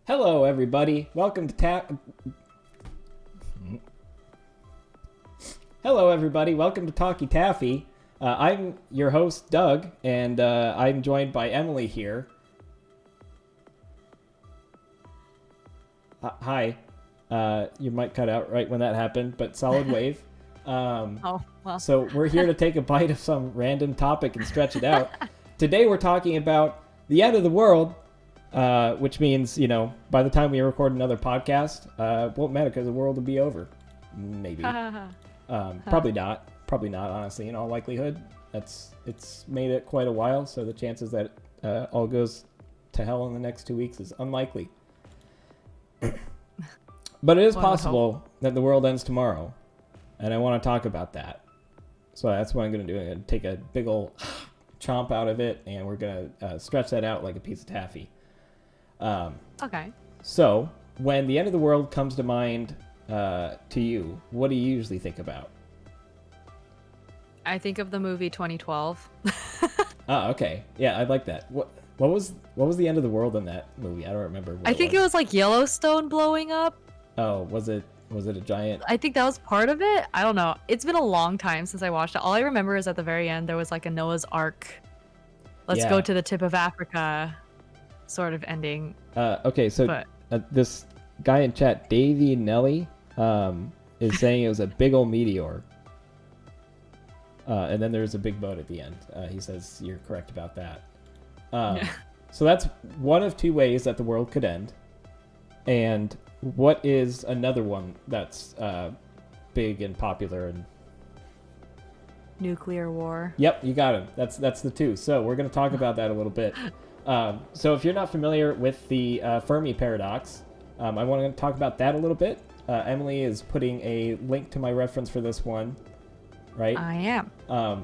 Hello, everybody. Welcome to Hello, everybody. Welcome to Talky Taffy. I'm your host, Doug, and I'm joined by Emily here. Hi. You might cut out right when that happened, but solid wave. Oh, well. So we're here to take a bite of some random topic and stretch it out. Today we're talking about the end of the world. Which means, by the time we record another podcast, won't matter because the world will be over. Maybe. Probably not. Probably not, honestly, in all likelihood. It's made it quite a while, so the chances that all goes to hell in the next 2 weeks is unlikely. But it is possible that the world ends tomorrow, and I want to talk about that. So that's what I'm going to do. I'm going to take a big ol' chomp out of it, and we're going to stretch that out like a piece of taffy. Okay. So, when the end of the world comes to mind to you, what do you usually think about? I think of the movie 2012. Okay. Yeah, I like that. What was the end of the world in that movie? I don't remember. I think it was like Yellowstone blowing up. Oh, was it a giant? I think that was part of it. I don't know. It's been a long time since I watched it. All I remember is at the very end there was like a Noah's Ark. Let's go to the tip of Africa sort of ending. Okay, so this guy in chat, Davey Nelly, is saying it was a big old meteor. And then there's a big boat at the end. He says you're correct about that. So that's one of two ways that the world could end. And what is another one that's big and popular? And Nuclear war. Yep, you got him. That's the two. So we're going to talk about that a little bit. So if you're not familiar with the Fermi Paradox, I want to talk about that a little bit. Emily is putting a link to my reference for this one, right? I am.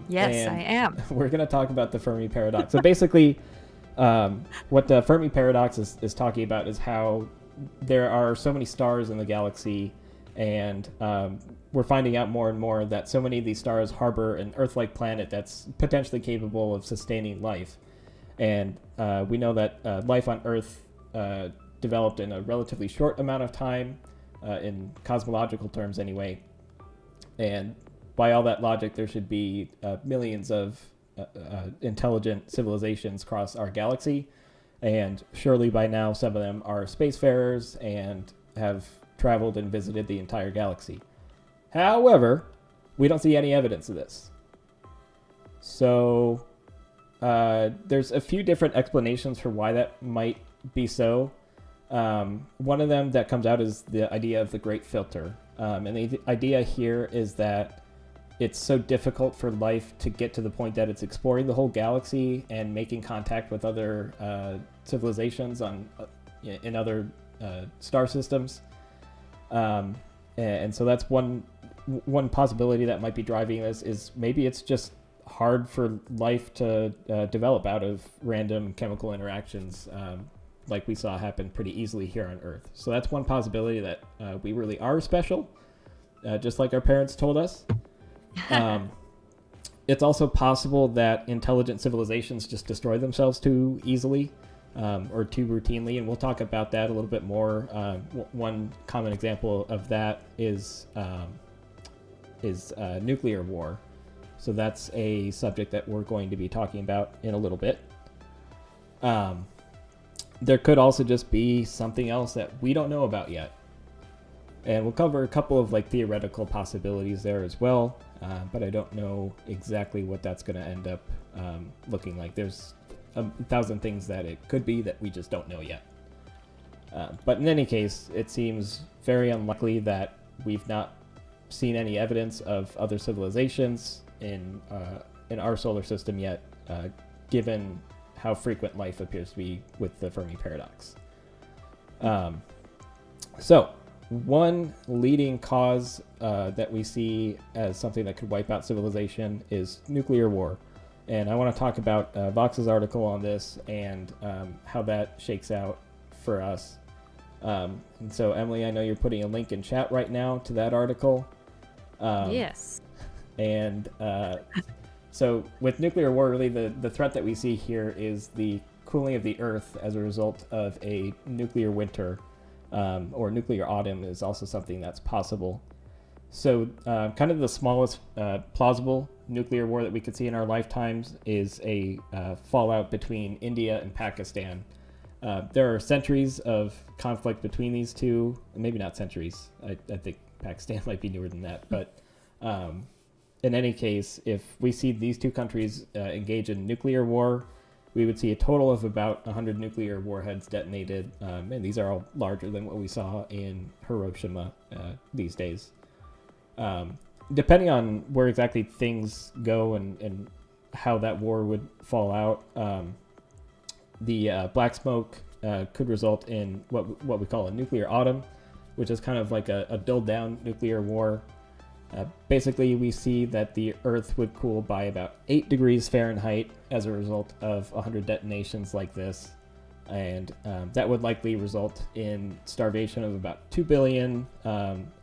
Yes, I am. We're going to talk about the Fermi Paradox. So basically, what the Fermi Paradox is talking about is how there are so many stars in the galaxy, and we're finding out more and more that so many of these stars harbor an Earth-like planet that's potentially capable of sustaining life. And we know that life on Earth developed in a relatively short amount of time, in cosmological terms anyway. And by all that logic, there should be millions of intelligent civilizations across our galaxy. And surely by now, some of them are spacefarers and have traveled and visited the entire galaxy. However, we don't see any evidence of this. So there's a few different explanations for why that might be so. One of them that comes out is the idea of the Great Filter. And the idea here is that it's so difficult for life to get to the point that it's exploring the whole galaxy and making contact with other civilizations in other star systems. And so that's one possibility that might be driving this, is maybe it's just hard for life to develop out of random chemical interactions like we saw happen pretty easily here on Earth. So that's one possibility, that we really are special, just like our parents told us. It's also possible that intelligent civilizations just destroy themselves too easily or too routinely, and we'll talk about that a little bit more. One common example of that is nuclear war. So that's a subject that we're going to be talking about in a little bit. There could also just be something else that we don't know about yet. And we'll cover a couple of theoretical possibilities there as well, but I don't know exactly what that's going to end up looking like. There's a thousand things that it could be that we just don't know yet. But in any case, it seems very unlikely that we've not seen any evidence of other civilizations in our solar system yet, given how frequent life appears to be with the Fermi Paradox. So one leading cause that we see as something that could wipe out civilization is nuclear war. And I want to talk about Vox's article on this and how that shakes out for us. And so, Emily, I know you're putting a link in chat right now to that article. Yes. And so with nuclear war, really the threat that we see here is the cooling of the Earth as a result of a nuclear winter or nuclear autumn is also something that's possible. So kind of the smallest plausible nuclear war that we could see in our lifetimes is a fallout between India and Pakistan. There are centuries of conflict between these two, maybe not centuries. I think Pakistan might be newer than that. But in any case, if we see these two countries engage in nuclear war, we would see a total of about 100 nuclear warheads detonated. And these are all larger than what we saw in Hiroshima these days. Depending on where exactly things go and how that war would fall out, the black smoke could result in what we call a nuclear autumn, which is kind of like a dulled down nuclear war. Basically, we see that the Earth would cool by about 8 degrees Fahrenheit as a result of 100 detonations like this. And that would likely result in starvation of about 2 billion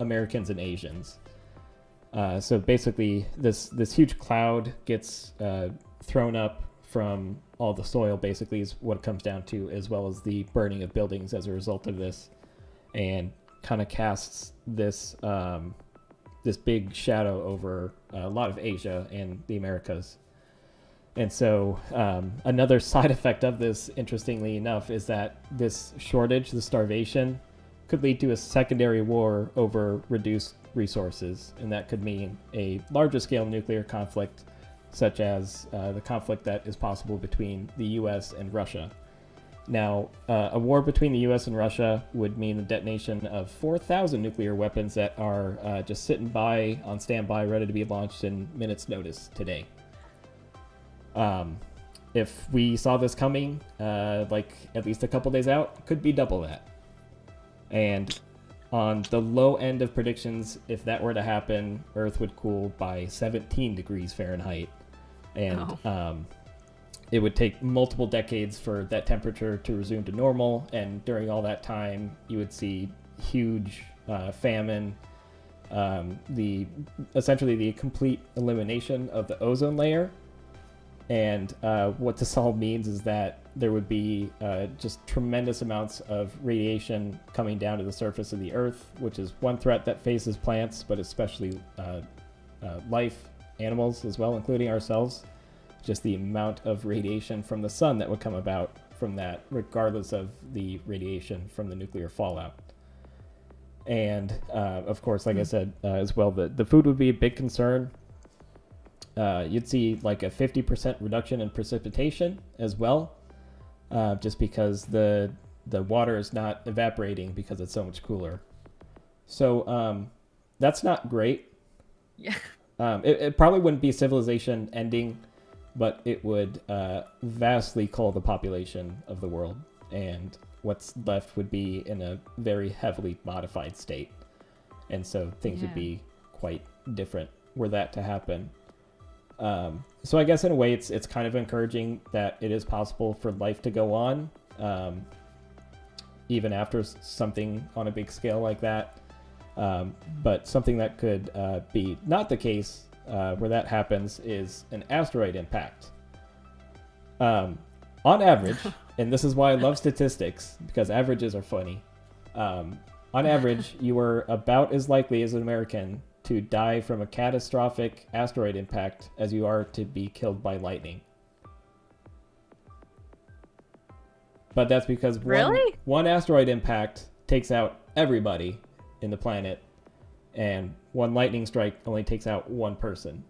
Americans and Asians. So basically, this huge cloud gets thrown up from all the soil, basically, is what it comes down to, as well as the burning of buildings as a result of this, and kind of casts this this big shadow over a lot of Asia and the Americas. And so another side effect of this, interestingly enough, is that this shortage, the starvation, could lead to a secondary war over reduced resources, and that could mean a larger scale nuclear conflict, such as the conflict that is possible between the US and Russia. Now, a war between the US and Russia would mean the detonation of 4,000 nuclear weapons that are just sitting by on standby, ready to be launched in minutes' notice today. If we saw this coming, like at least a couple days out, could be double that. And on the low end of predictions, if that were to happen, Earth would cool by 17 degrees Fahrenheit. And it would take multiple decades for that temperature to resume to normal. And during all that time, you would see huge famine, essentially the complete elimination of the ozone layer. And what this all means is that there would be just tremendous amounts of radiation coming down to the surface of the Earth, which is one threat that faces plants, but especially life, animals as well, including ourselves. Just the amount of radiation from the sun that would come about from that, regardless of the radiation from the nuclear fallout. And of course, like I said, as well, the food would be a big concern. You'd see like a 50% reduction in precipitation as well, just because the water is not evaporating because it's so much cooler. So that's not great. Yeah. It probably wouldn't be civilization ending, but it would vastly cull the population of the world, and what's left would be in a very heavily modified state. And so things would be quite different were that to happen. So I guess in a way it's kind of encouraging that it is possible for life to go on, even after something on a big scale like that. But something that could be not the case where that happens is an asteroid impact. On average, and this is why I love statistics, because averages are funny. On average, you are about as likely as an American to die from a catastrophic asteroid impact as you are to be killed by lightning. But that's because one asteroid impact takes out everybody in the planet, and one lightning strike only takes out one person.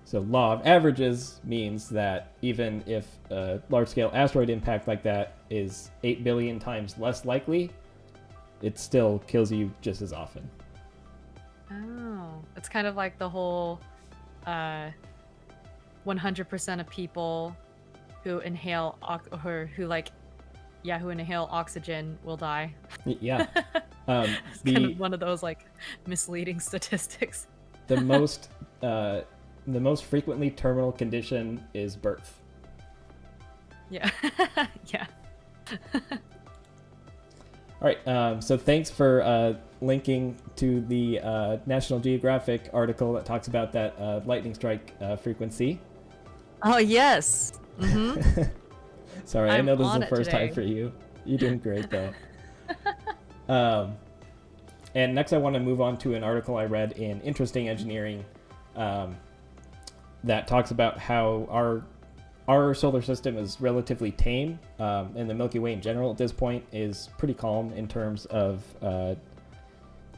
So law of averages means that even if a large-scale asteroid impact like that is 8 billion times less likely, it still kills you just as often. Oh, it's kind of like the whole 100% of people who inhale who inhale oxygen will die. Yeah. It's kind of one of those like misleading statistics. The most frequently terminal condition is birth. Yeah. Yeah. All right, so thanks for linking to the National Geographic article that talks about that lightning strike frequency. Oh, yes. Mm-hmm. Sorry, I I'm know this is on the it first time today. for you. You're doing great, though. And next I want to move on to an article I read in Interesting Engineering that talks about how our solar system is relatively tame, and the Milky Way in general at this point is pretty calm in terms of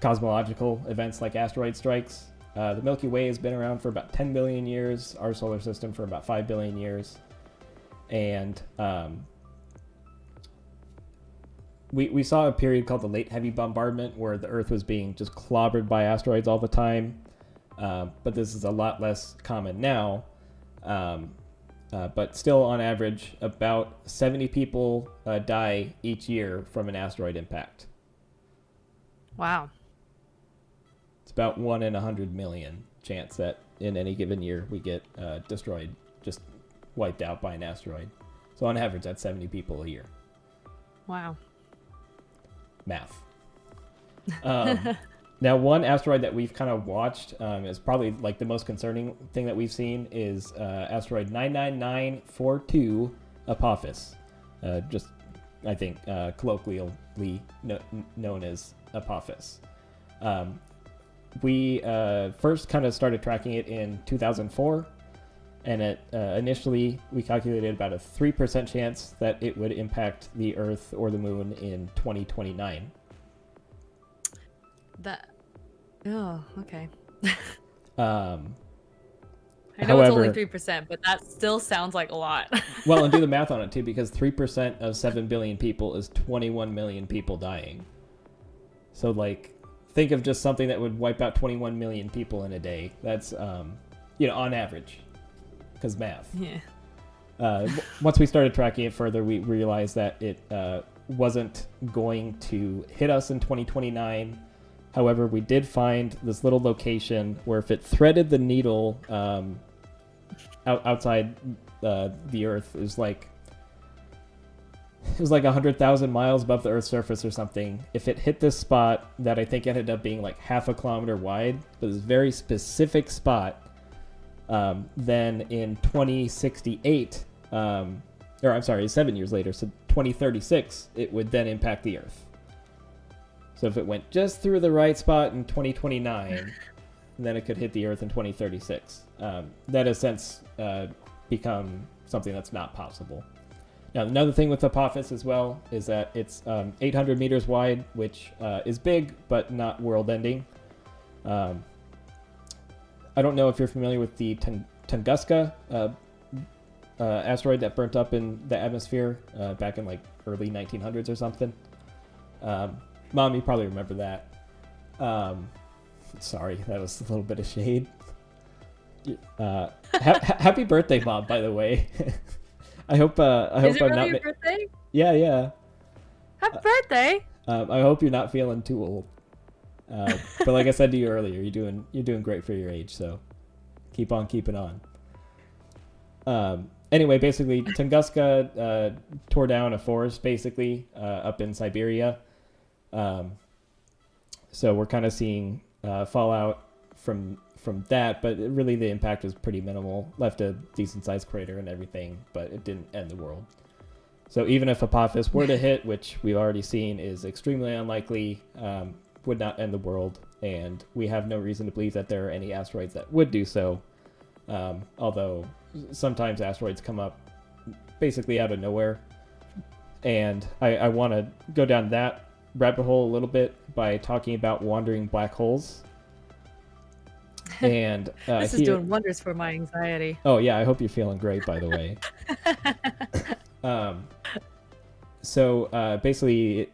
cosmological events like asteroid strikes. The Milky Way has been around for about 10 billion years, our solar system for about 5 billion years. And we saw a period called the Late Heavy Bombardment where the Earth was being just clobbered by asteroids all the time. But this is a lot less common now. But still, on average, about 70 people die each year from an asteroid impact. Wow. It's about 1 in 100 million chance that in any given year we get destroyed, just wiped out by an asteroid. So on average, that's 70 people a year. Wow. Math. Now, one asteroid that we've kind of watched is probably like the most concerning thing that we've seen is asteroid 99942 Apophis. Just, I think, colloquially known as Apophis. We first kind of started tracking it in 2004, and initially we calculated about a 3% chance that it would impact the Earth or the Moon in 2029. Oh, okay. I I know it's only 3%, but that still sounds like a lot. Well, and do the math on it too, because 3% of 7 billion people is 21 million people dying. So, like, think of just something that would wipe out 21 million people in a day. That's, on average, because math. Yeah. Once we started tracking it further, we realized that it wasn't going to hit us in 2029. However, we did find this little location where if it threaded the needle outside the Earth, it was like 100,000 miles above the Earth's surface or something. If it hit this spot that I think ended up being like half a kilometer wide, but this very specific spot, then in 2068, or I'm sorry, 7 years later, so 2036, it would then impact the Earth. So if it went just through the right spot in 2029, then it could hit the Earth in 2036. That has since become something that's not possible. Now, another thing with Apophis as well is that it's 800 meters wide, which is big, but not world-ending. I don't know if you're familiar with the Tunguska asteroid that burnt up in the atmosphere back in like early 1900s or something. Mom, you probably remember that. Sorry, that was a little bit of shade. Happy birthday, Mom, by the way. I hope Is it I'm really not your birthday? Yeah. Happy birthday! I hope you're not feeling too old. But like I said to you earlier, you're doing great for your age, so keep on keeping on. Anyway, basically, Tunguska tore down a forest, basically, up in Siberia. So we're kind of seeing fallout from that, but really the impact was pretty minimal. Left a decent-sized crater and everything, but it didn't end the world. So even if Apophis were to hit, which we've already seen is extremely unlikely, would not end the world, and we have no reason to believe that there are any asteroids that would do so, although sometimes asteroids come up basically out of nowhere. And I want to go down that rabbit hole a little bit by talking about wandering black holes. And This is doing wonders for my anxiety. Oh yeah, I hope you're feeling great, by the way. So basically,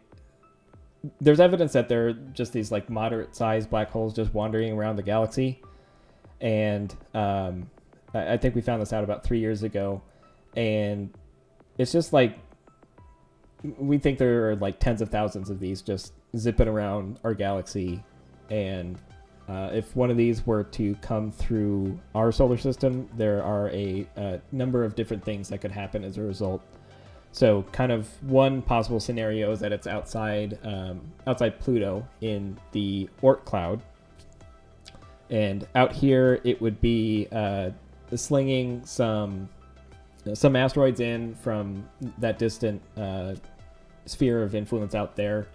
there's evidence that there are just these like moderate-sized black holes just wandering around the galaxy, and I think we found this out about 3 years ago, and it's just like we think there are like tens of thousands of these just zipping around our galaxy, and if one of these were to come through our solar system, there are a number of different things that could happen as a result. So kind of one possible scenario is that it's outside Pluto in the Oort cloud, and out here it would be slinging some some asteroids in from that distant sphere of influence out there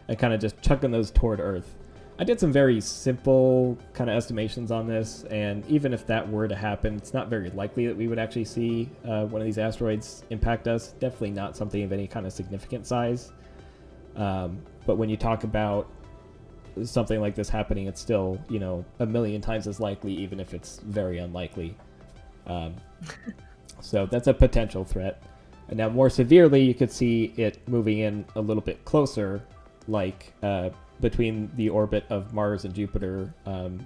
and kind of just chucking those toward Earth. I did some very simple kind of estimations on this, and even if that were to happen, it's not very likely that we would actually see one of these asteroids impact us. Definitely not something of any kind of significant size. But when you talk about something like this happening, it's still, you know, a million times as likely, even if it's very unlikely. So that's a potential threat. And now more severely, you could see it moving in a little bit closer, like between the orbit of Mars and Jupiter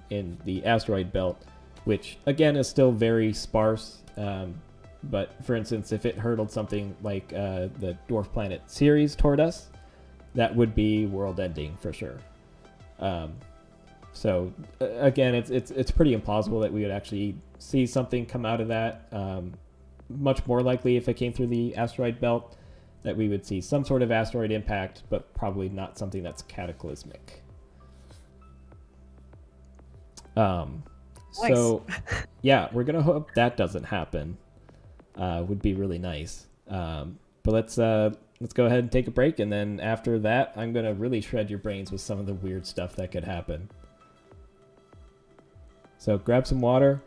in the asteroid belt, which again is still very sparse. But for instance, if it hurtled something like the dwarf planet Ceres toward us, that would be world-ending for sure. So again, it's pretty implausible that we would actually see something come out of that. Much more likely if it came through the asteroid belt, that we would see some sort of asteroid impact, but probably not something that's cataclysmic. So yeah, we're gonna hope that doesn't happen. Would be really nice. But let's go ahead and take a break, and then after that, I'm gonna really shred your brains with some of the weird stuff that could happen. So grab some water,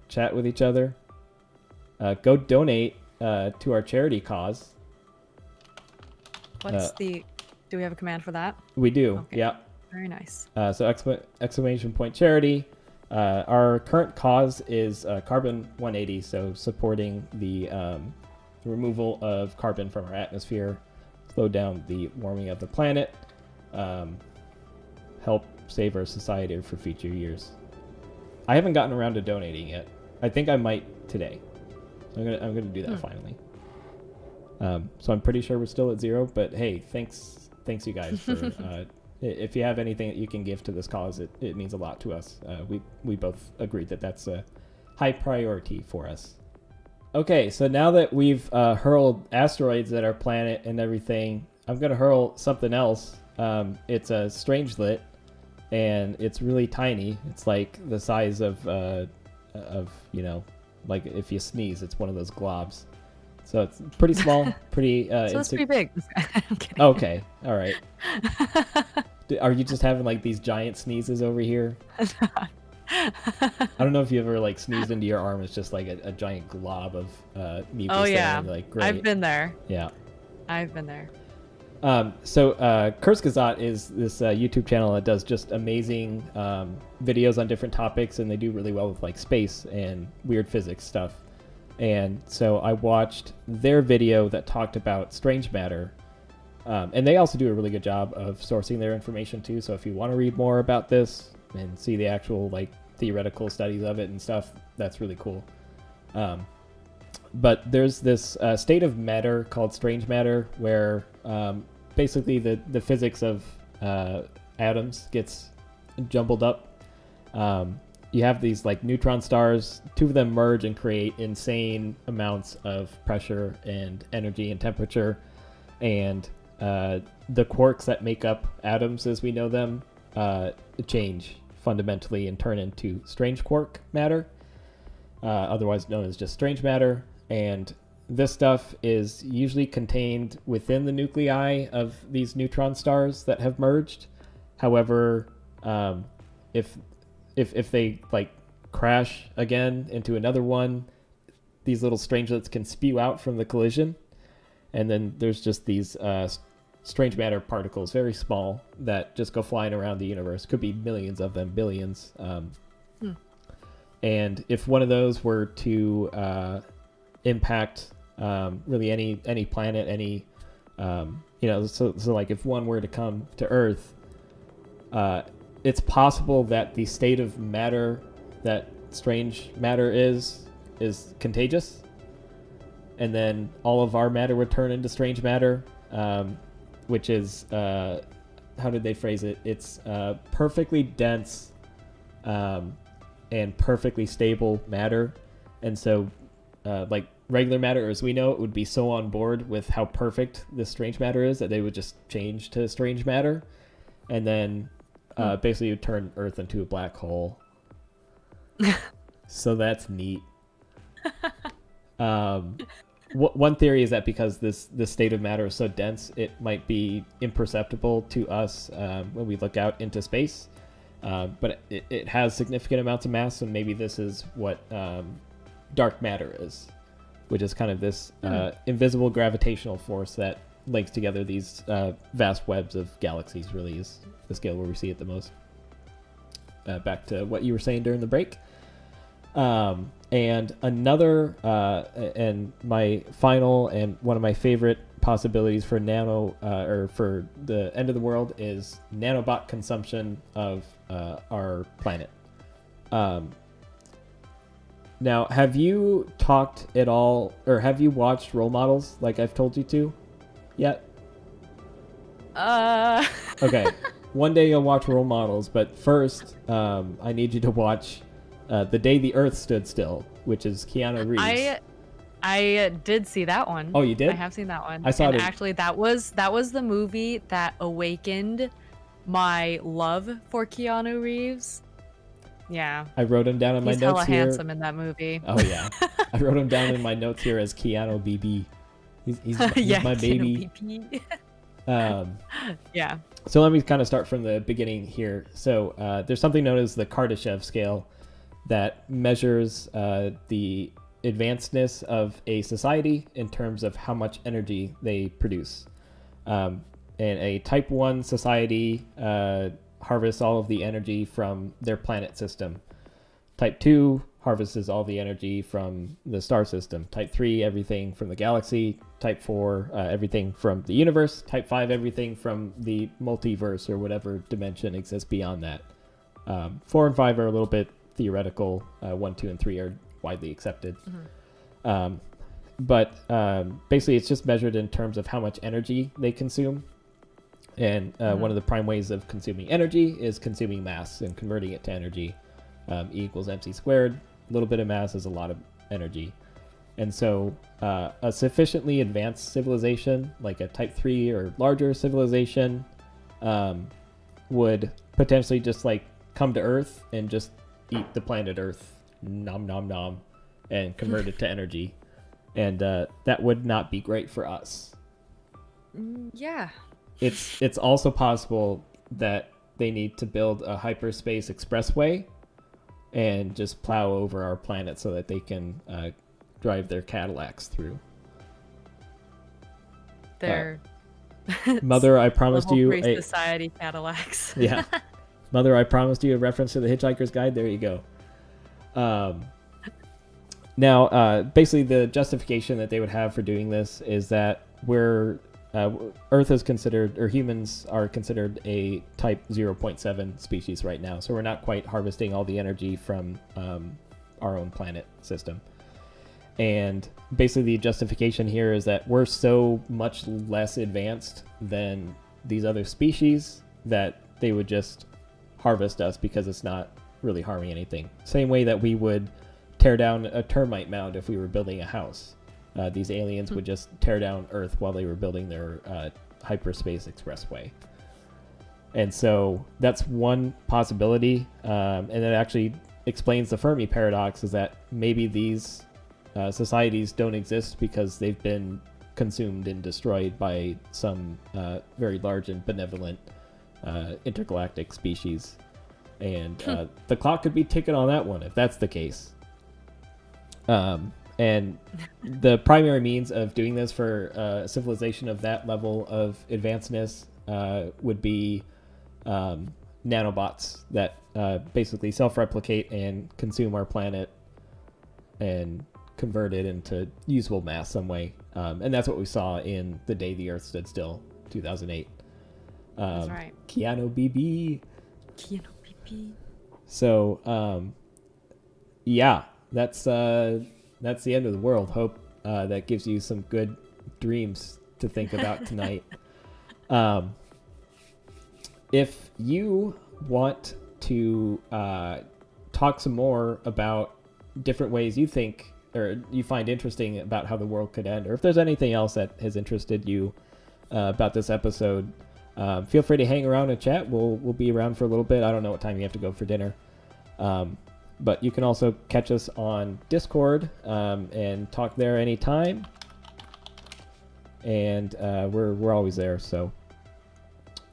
chat with each other, go donate to our charity cause. What's do we have a command for that? We do, okay. Yeah. Very nice. So exclamation point charity. Our current cause is Carbon 180, so supporting the removal of carbon from our atmosphere, slow down the warming of the planet, help save our society for future years. I haven't gotten around to donating yet. I think I might today. I'm gonna do that finally. So I'm pretty sure we're still at 0, but hey, thanks you guys for if you have anything that you can give to this cause, it means a lot to us. We both agreed that that's a high priority for us. Okay, so now that we've hurled asteroids at our planet and everything, I'm gonna hurl something else. It's a strangelet, and it's really tiny. It's like the size of you know, like if you sneeze, it's one of those globs. So it's pretty small, pretty. So it's pretty big. I'm kidding. Okay, all right. Are you just having like these giant sneezes over here? I don't know if you ever like sneezed into your arm. It's just like a giant glob of mucus. Oh yeah, like, great. I've been there. Yeah, I've been there. So Kurskazat is this YouTube channel that does just amazing videos on different topics, and they do really well with like space and weird physics stuff. And so I watched their video that talked about strange matter, and they also do a really good job of sourcing their information too. So if you want to read more about this and see the actual like theoretical studies of it and stuff, that's really cool. But there's this state of matter called strange matter where basically the physics of atoms gets jumbled up. You have these like neutron stars, 2 of them merge and create insane amounts of pressure and energy and temperature, and the quarks that make up atoms as we know them change fundamentally and turn into strange quark matter, otherwise known as just strange matter. And this stuff is usually contained within the nuclei of these neutron stars that have merged. However, if they like crash again into another one, these little strangelets can spew out from the collision, and then there's just these strange matter particles, very small, that just go flying around the universe. Could be millions of them, billions. And if one of those were to impact really any planet, any so like if one were to come to Earth, it's possible that the state of matter that strange matter is contagious, and then all of our matter would turn into strange matter, which is how did they phrase it? It's perfectly dense and perfectly stable matter. And so like regular matter as we know it would be so on board with how perfect this strange matter is that they would just change to strange matter, and then basically would turn Earth into a black hole. So that's neat. One theory is that because this state of matter is so dense, it might be imperceptible to us when we look out into space. But it has significant amounts of mass, and maybe this is what dark matter is, which is kind of this invisible gravitational force that links together these vast webs of galaxies. Really is the scale where we see it the most. Back to what you were saying during the break. And another, and my final and one of my favorite possibilities for or for the end of the world is nanobot consumption of our planet. Now, have you talked at all, or have you watched Role Models like I've told you to yet? Okay. One day you'll watch Role Models, but first, I need you to watch The Day the Earth Stood Still, which is Keanu Reeves. I did see that one. Oh, you did? I have seen that one. I saw it. Actually, that was the movie that awakened my love for Keanu Reeves. Yeah. I wrote him down in my notes here. He's hella handsome in that movie. Oh, yeah. I wrote him down in my notes here as Keanu BB. He's my baby. Yeah. So let me kind of start from the beginning here. So there's something known as the Kardashev Scale that measures the advancedness of a society in terms of how much energy they produce. And a type 1 society harvests all of the energy from their planet system. Type 2 harvests all the energy from the star system. Type 3, everything from the galaxy. Type 4, everything from the universe. Type 5, everything from the multiverse or whatever dimension exists beyond that. 4 and 5 are a little bit theoretical. 1, 2, and 3 are widely accepted. But basically, it's just measured in terms of how much energy they consume. And one of the prime ways of consuming energy is consuming mass and converting it to energy. E equals mc squared. A little bit of mass is a lot of energy. And so a sufficiently advanced civilization, like a type 3 or larger civilization, would potentially just like come to Earth and just eat the planet Earth, nom nom nom, and convert it to energy. And that would not be great for us. Yeah. It's also possible that they need to build a hyperspace expressway and just plow over our planet so that they can drive their Cadillacs through. Their Mother, I promised you a society Cadillacs. Yeah. Mother, I promised you a reference to the Hitchhiker's Guide. There you go. Now, basically the justification that they would have for doing this is that Earth is considered, or humans are considered a type 0.7 species right now. So we're not quite harvesting all the energy from our own planet system. And basically the justification here is that we're so much less advanced than these other species that they would just harvest us because it's not really harming anything. Same way that we would tear down a termite mound if we were building a house. These aliens would just tear down Earth while they were building their hyperspace expressway. And so that's one possibility. And it actually explains the Fermi Paradox, is that maybe these societies don't exist because they've been consumed and destroyed by some very large and benevolent intergalactic species. And the clock could be ticking on that one if that's the case. And the primary means of doing this for a civilization of that level of advancedness would be nanobots that basically self-replicate and consume our planet and convert it into usable mass some way. And that's what we saw in The Day the Earth Stood Still, 2008. That's right. Keanu BB. Keanu BB. So, yeah, that's the end of the world. Hope that gives you some good dreams to think about tonight. If you want to talk some more about different ways you think or you find interesting about how the world could end, or if there's anything else that has interested you about this episode, feel free to hang around and chat. We'll be around for a little bit. I don't know what time you have to go for dinner. but you can also catch us on Discord and talk there anytime. And we're always there. So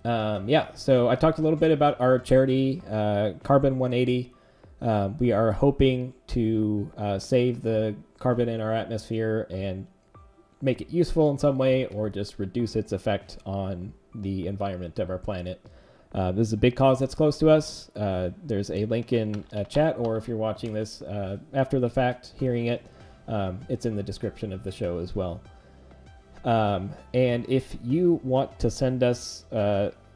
so I talked a little bit about our charity, Carbon 180. We are hoping to save the carbon in our atmosphere and make it useful in some way, or just reduce its effect on the environment of our planet. This is a big cause that's close to us. There's a link in chat, or if you're watching this after the fact, hearing it, it's in the description of the show as well. And if you want to send us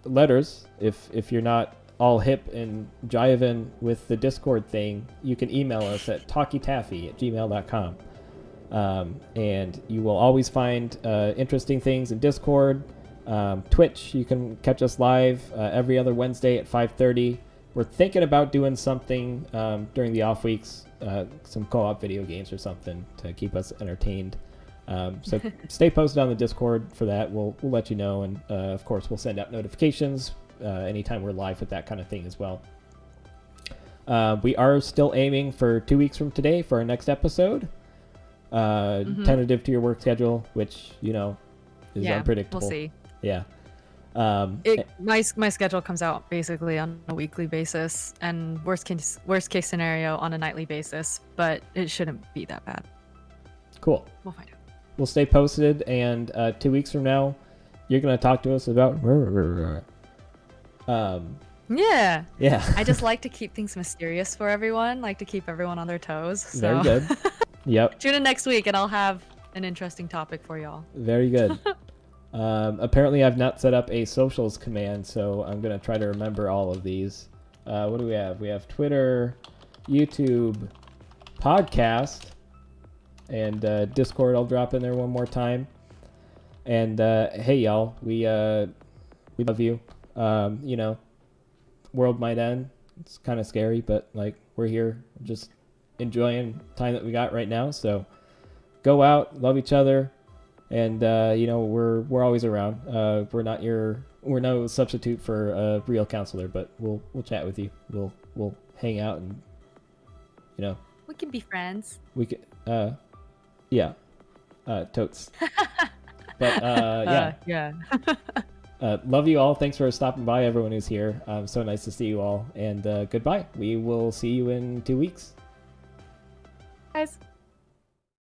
letters, if you're not all hip and jiving with the Discord thing, you can email us at talkytaffy@gmail.com. And you will always find interesting things in Discord. Twitch, you can catch us live every other Wednesday at 5:30. We're thinking about doing something during the off weeks, some co-op video games or something to keep us entertained. So stay posted on the Discord for that. We'll let you know, and of course we'll send out notifications anytime we're live with that kind of thing as well. We are still aiming for 2 weeks from today for our next episode. Tentative to your work schedule, which is unpredictable. We'll see. Yeah. My schedule comes out basically on a weekly basis, and worst case scenario on a nightly basis, but it shouldn't be that bad. Cool. We'll find out. We'll stay posted, and 2 weeks from now, you're gonna talk to us about. Yeah. Yeah. I just like to keep things mysterious for everyone. Like to keep everyone on their toes. So. Very good. Yep. Tune in next week, and I'll have an interesting topic for y'all. Very good. Apparently, I've not set up a socials command, so I'm gonna try to remember all of these. What do we have? We have Twitter, YouTube, podcast, and Discord. I'll drop in there one more time. And hey, y'all, we love you. World might end. It's kind of scary, but we're here, just enjoying time that we got right now. So go out, love each other, and we're always around. We're no substitute for a real counselor, but we'll chat with you. We'll hang out, and we can be friends. We could totes. But yeah. Love you all. Thanks for stopping by, everyone who's here. So nice to see you all, and goodbye. We will see you in 2 weeks. Guys.